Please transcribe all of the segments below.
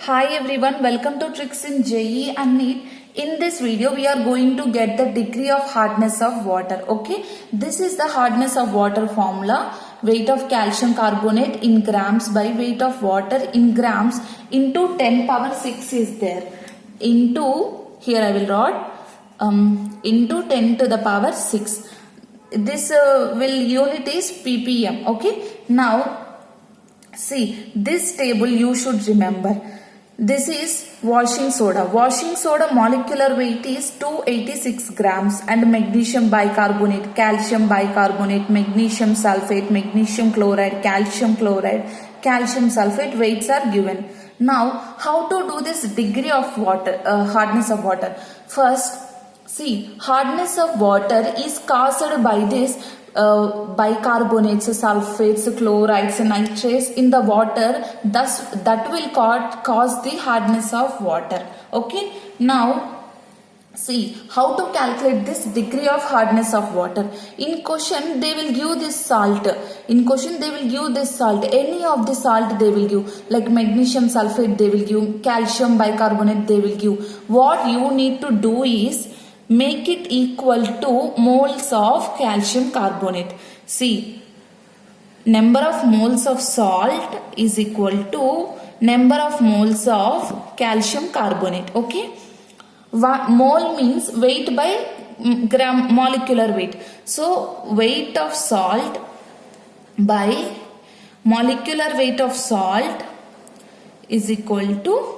Hi everyone, welcome to Tricks in JEE and NEET. In this video, we are going to get the degree of hardness of water. Okay, this is the hardness of water formula. Weight of calcium carbonate in grams by weight of water in grams into 10 power 6 is there. Into, here I will write, into 10 to the power 6. This unit is ppm. Okay, now see this table you should remember. This is washing soda. Washing soda molecular weight is 286 grams and magnesium bicarbonate, calcium bicarbonate, magnesium sulfate, magnesium chloride, calcium sulfate weights are given. Now how to do this degree of water, hardness of water? First, see, hardness of water is caused by this bicarbonates, sulfates, chlorides, nitrates in the water. Thus, that will cause the hardness of water. Okay. Now, see how to calculate this degree of hardness of water. In question, they will give this salt. Any of the salt they will give. Like magnesium sulfate they will give. Calcium bicarbonate they will give. What you need to do is make it equal to moles of calcium carbonate. See, number of moles of salt is equal to number of moles of calcium carbonate. Okay. Mole means weight by gram molecular weight. So, weight of salt by molecular weight of salt is equal to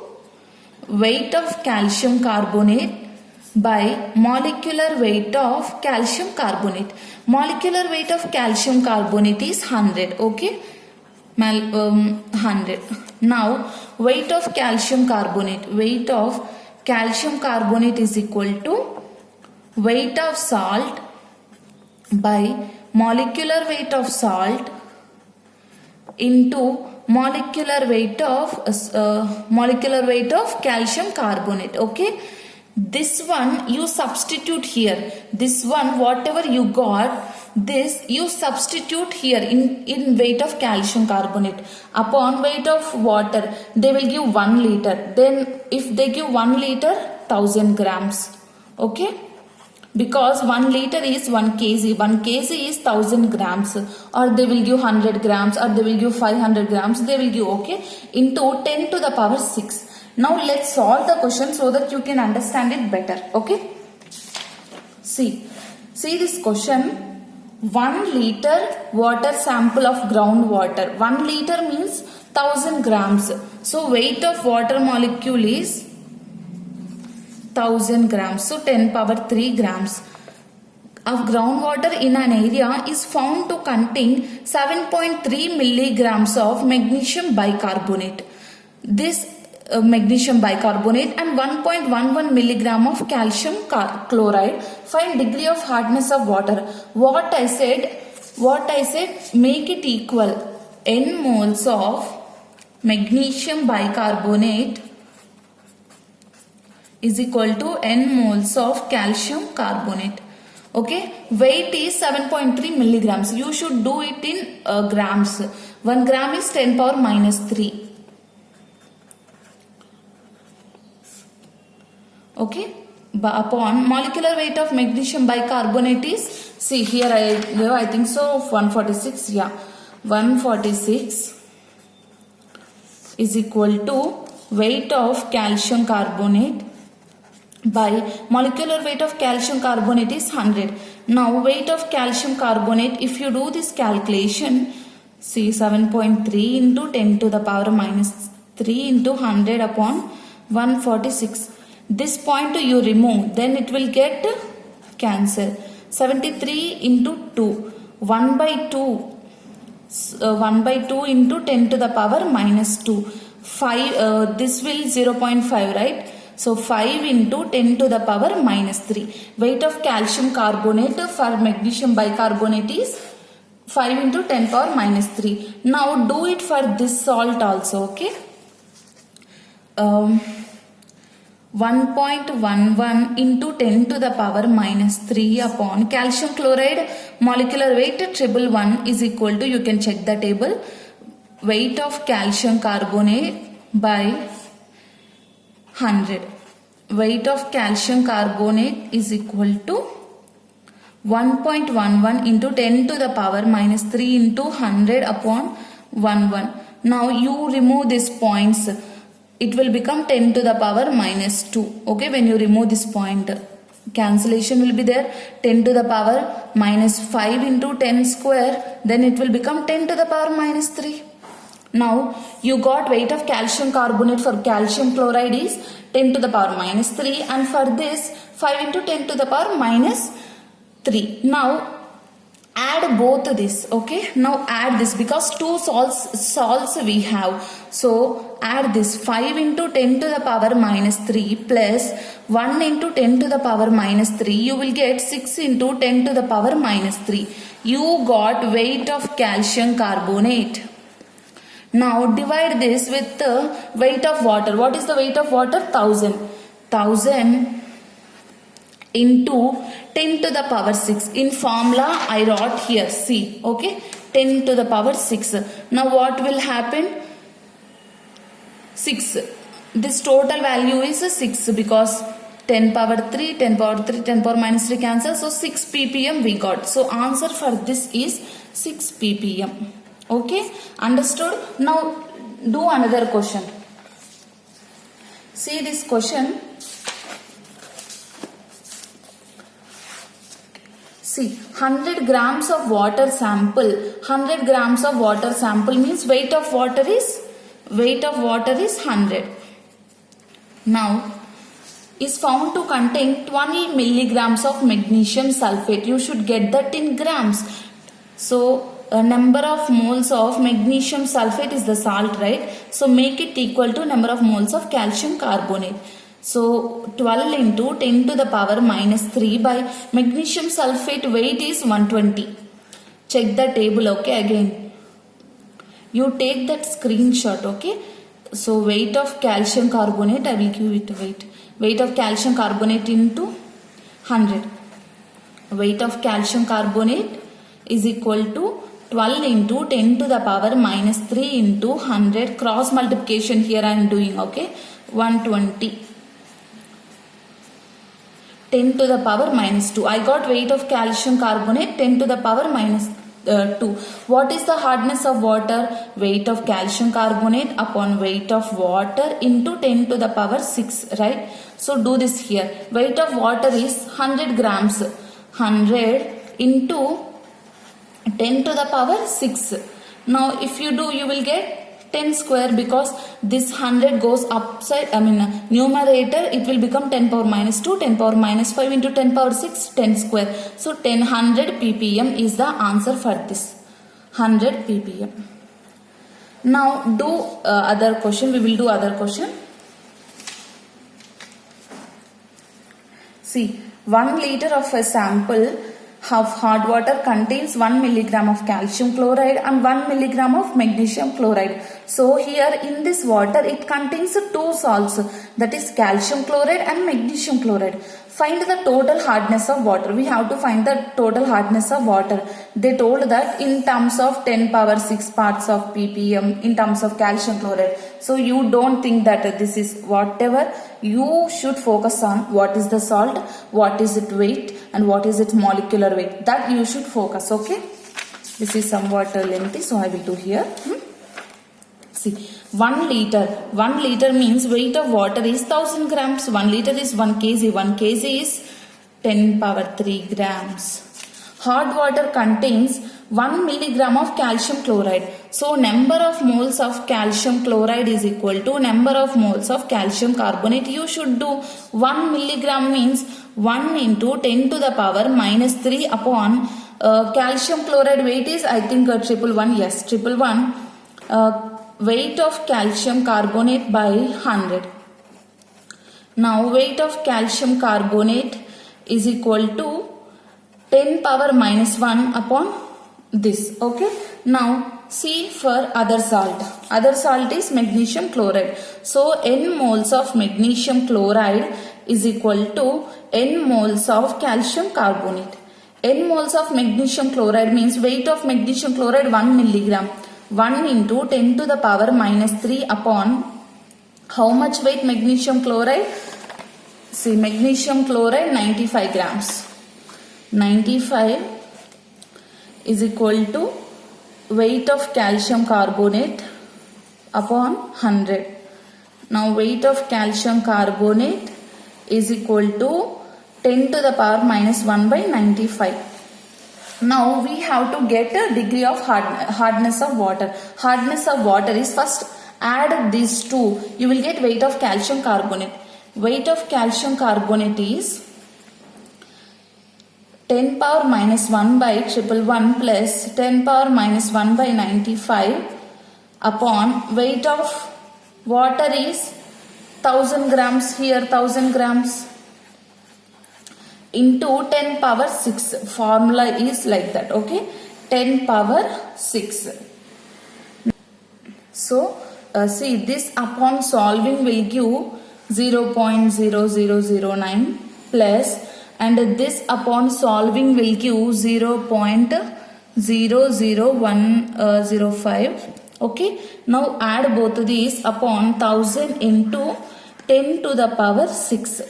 weight of calcium carbonate by molecular weight of calcium carbonate. Molecular weight of calcium carbonate is 100. Okay, 100. Now weight of calcium carbonate. Weight of calcium carbonate is equal to weight of salt by molecular weight of salt into molecular weight of calcium carbonate. Okay. This one you substitute here. This one whatever you got, this you substitute here in weight of calcium carbonate. Upon weight of water they will give 1 liter. Then if they give 1 liter 1000 grams. Okay. Because 1 liter is 1 kg. 1 kg is 1000 grams. Or they will give 100 grams or they will give 500 grams. They will give, okay, into 10 to the power 6. Now let's solve the question so that you can understand it better. Okay. See this question. 1 liter water sample of groundwater. 1 liter means 1000 grams. So weight of water molecule is 1000 grams. So 10 power 3 grams of groundwater in an area is found to contain 7.3 milligrams of magnesium bicarbonate. This magnesium bicarbonate and 1.11 milligram of calcium chloride. Find degree of hardness of water. What I said, make it equal. N moles of magnesium bicarbonate is equal to N moles of calcium carbonate. Okay. Weight is 7.3 milligrams. You should do it in grams. 1 gram is 10 power minus 3. Okay, upon molecular weight of magnesium bicarbonate is, see here I think so 146, yeah, 146 is equal to weight of calcium carbonate by molecular weight of calcium carbonate is 100. Now weight of calcium carbonate, if you do this calculation, see 7.3 into 10 to the power minus 3 into 100 upon 146. This point you remove, then it will get cancel. 73 into 2, 1 by 2 into 10 to the power minus 2. 5, this will 0.5, right? So 5 into 10 to the power minus 3. Weight of calcium carbonate for magnesium bicarbonate is 5 into 10 power minus 3. Now do it for this salt also, okay? 1.11 into 10 to the power minus 3 upon calcium chloride molecular weight 111 is equal to, you can check the table, weight of calcium carbonate by 100. Weight of calcium carbonate is equal to 1.11 into 10 to the power minus 3 into 100 upon 11. Now you remove these points. It will become 10 to the power minus 2. Okay, when you remove this point, cancellation will be there. 10 to the power minus 5 into 10 square. Then it will become 10 to the power minus 3. Now you got weight of calcium carbonate for calcium chloride is 10 to the power minus 3, and for this 5 into 10 to the power minus 3. Now add both this. Okay, now add this because two salts we have. So add this 5 into 10 to the power minus 3 plus 1 into 10 to the power minus 3. You will get 6 into 10 to the power minus 3. You got weight of calcium carbonate. Now divide this with the weight of water. What is the weight of water? 1000. 1000 into 10 to the power 6. In formula I wrote here, see, okay, 10 to the power 6. Now what will happen? 6. This total value is 6 because 10 power 3, 10 power 3, 10 power minus 3 cancel. So 6 ppm we got. So answer for this is 6 ppm. Okay, understood? Now do another question. See this question. See, 100 grams of water sample. 100 grams of water sample means weight of water is 100. Now is found to contain 20 milligrams of magnesium sulfate. You should get that in grams. So number of moles of magnesium sulfate is the salt, right? So make it equal to number of moles of calcium carbonate. So 12 into 10 to the power minus 3 by magnesium sulfate weight is 120. Check the table, okay, again. You take that screenshot, okay. So weight of calcium carbonate, I will give it weight. Weight of calcium carbonate into 100. Weight of calcium carbonate is equal to 12 into 10 to the power minus 3 into 100. Cross multiplication here I am doing, okay. 120. 10 to the power minus 2. I got weight of calcium carbonate 10 to the power minus 2. What is the hardness of water? Weight of calcium carbonate upon weight of water into 10 to the power 6, right? So do this here. Weight of water is 100 grams. 100 into 10 to the power 6. Now if you do, you will get 10 square because this 100 goes upside, numerator, it will become 10 power minus 2, 10 power minus 5 into 10 power 6, 10 square. So 100 ppm is the answer for this. 100 ppm. Now do other question. We will do other question. See, 1 liter of a sample of hard water contains 1 milligram of calcium chloride and 1 milligram of magnesium chloride. So here in this water it contains two salts, that is calcium chloride and magnesium chloride. Find the total hardness of water. We have to find the total hardness of water. They told that in terms of 10 power 6 parts of ppm in terms of calcium chloride. So you don't think that this is whatever. You should focus on what is the salt, what is its weight and what is its molecular weight. That you should focus, okay. This is somewhat lengthy, so I will do here. See, 1 liter. 1 liter means weight of water is 1000 grams. 1 liter is 1 kg. 1 kg is 10 power 3 grams. Hard water contains 1 milligram of calcium chloride. So number of moles of calcium chloride is equal to number of moles of calcium carbonate. You should do 1 milligram means 1 into 10 to the power minus 3 upon calcium chloride weight is I think 111. Yes, 111. Weight of calcium carbonate by 100. Now weight of calcium carbonate is equal to 10 power minus 1 upon this, okay. Now see for other salt. Other salt is magnesium chloride. So n moles of magnesium chloride is equal to n moles of calcium carbonate. N moles of magnesium chloride means weight of magnesium chloride 1 milligram. 1 into 10 to the power minus 3 upon How much weight magnesium chloride? See, magnesium chloride 95 grams. 95 is equal to weight of calcium carbonate upon 100. Now weight of calcium carbonate is equal to 10 to the power minus 1 by 95. Now we have to get a degree of hardness of water. Hardness of water is, first add these two. You will get weight of calcium carbonate. Weight of calcium carbonate is 10 power minus 1 by 111 plus 10 power minus 1 by 95 upon weight of water is 1000 grams, here 1000 grams, into 10 power 6. Formula is like that, okay? 10 power 6. So see, this upon solving will give 0.0009 plus, and this upon solving will give 0.00105. Okay, now add both of these upon 1000 into 10 to the power 6.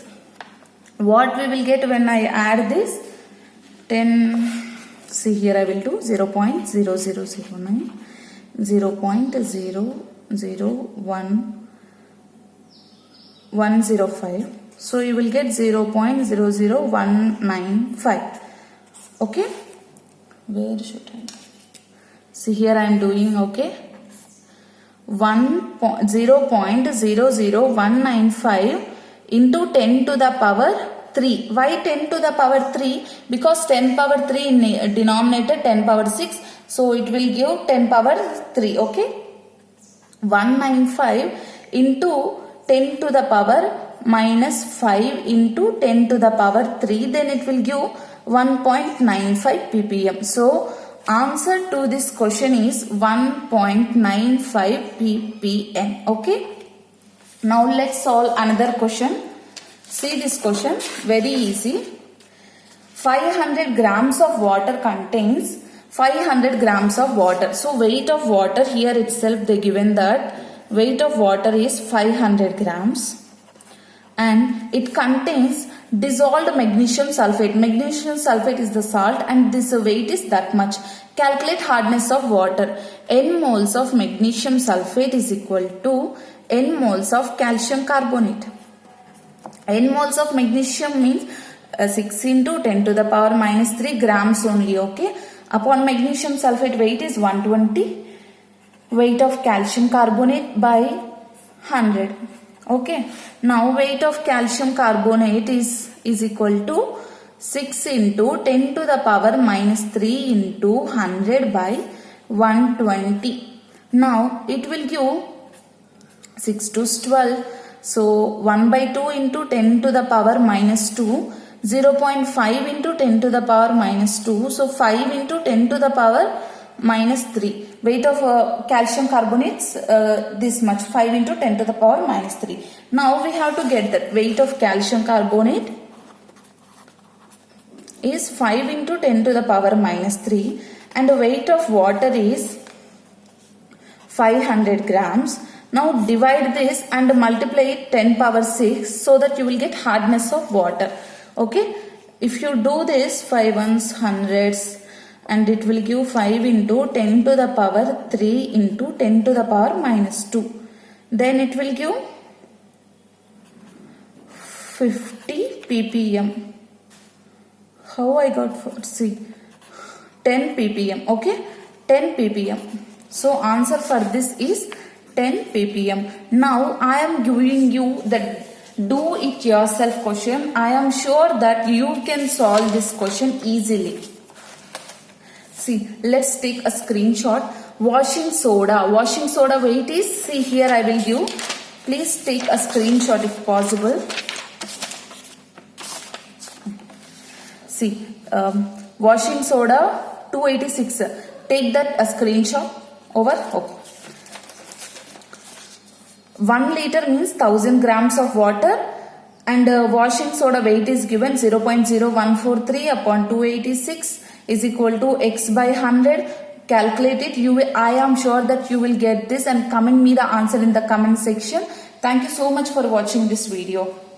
What we will get when I add this? 10, see here I will do 0.0009, 0.001105. So you will get 0.00195. Okay, where should I? See here I am doing, okay, 0.00195 into 10 to the power 3. Why 10 to the power 3? Because 10 power 3 in denominator 10 power 6. So it will give 10 power 3. Okay. 195 into 10 to the power minus 5 into 10 to the power 3. Then it will give 1.95 ppm. So answer to this question is 1.95 ppm. Okay. Now let's solve another question. See this question, very easy. 500 grams of water contains 500 grams of water. So weight of water, here itself they given that weight of water is 500 grams. And it contains dissolved magnesium sulfate. Magnesium sulfate is the salt and this weight is that much. Calculate hardness of water. N moles of magnesium sulfate is equal to N moles of calcium carbonate. N moles of magnesium means 6 into 10 to the power minus 3 grams only, okay. Upon magnesium sulfate weight is 120. Weight of calcium carbonate by 100. Okay. Now weight of calcium carbonate is equal to 6 into 10 to the power minus 3 into 100 by 120. Now it will give 6 to 12. So 1 by 2 into 10 to the power minus 2. 0.5 into 10 to the power minus 2. So 5 into 10 to the power minus 3. Weight of calcium carbonates this much, 5 into 10 to the power minus 3. Now we have to get that weight of calcium carbonate is 5 into 10 to the power minus 3 and the weight of water is 500 grams. Now divide this and multiply it 10 power 6 so that you will get hardness of water. Okay, if you do this 5 ones hundreds and it will give 5 into 10 to the power 3 into 10 to the power minus 2. Then it will give 50 ppm. How I got for, see, 10 ppm, okay, 10 ppm. So answer for this is 10 ppm. Now I am giving you the do it yourself question. I am sure that you can solve this question easily. See, let's take a screenshot. Washing soda. Washing soda weight is, see here I will give. Please take a screenshot if possible. See, washing soda 286. Take that a screenshot over. Okay. 1 liter means 1000 grams of water and washing soda weight is given 0.0143 upon 286 is equal to x by 100. Calculate it. I am sure that you will get this and comment me the answer in the comment section. Thank you so much for watching this video.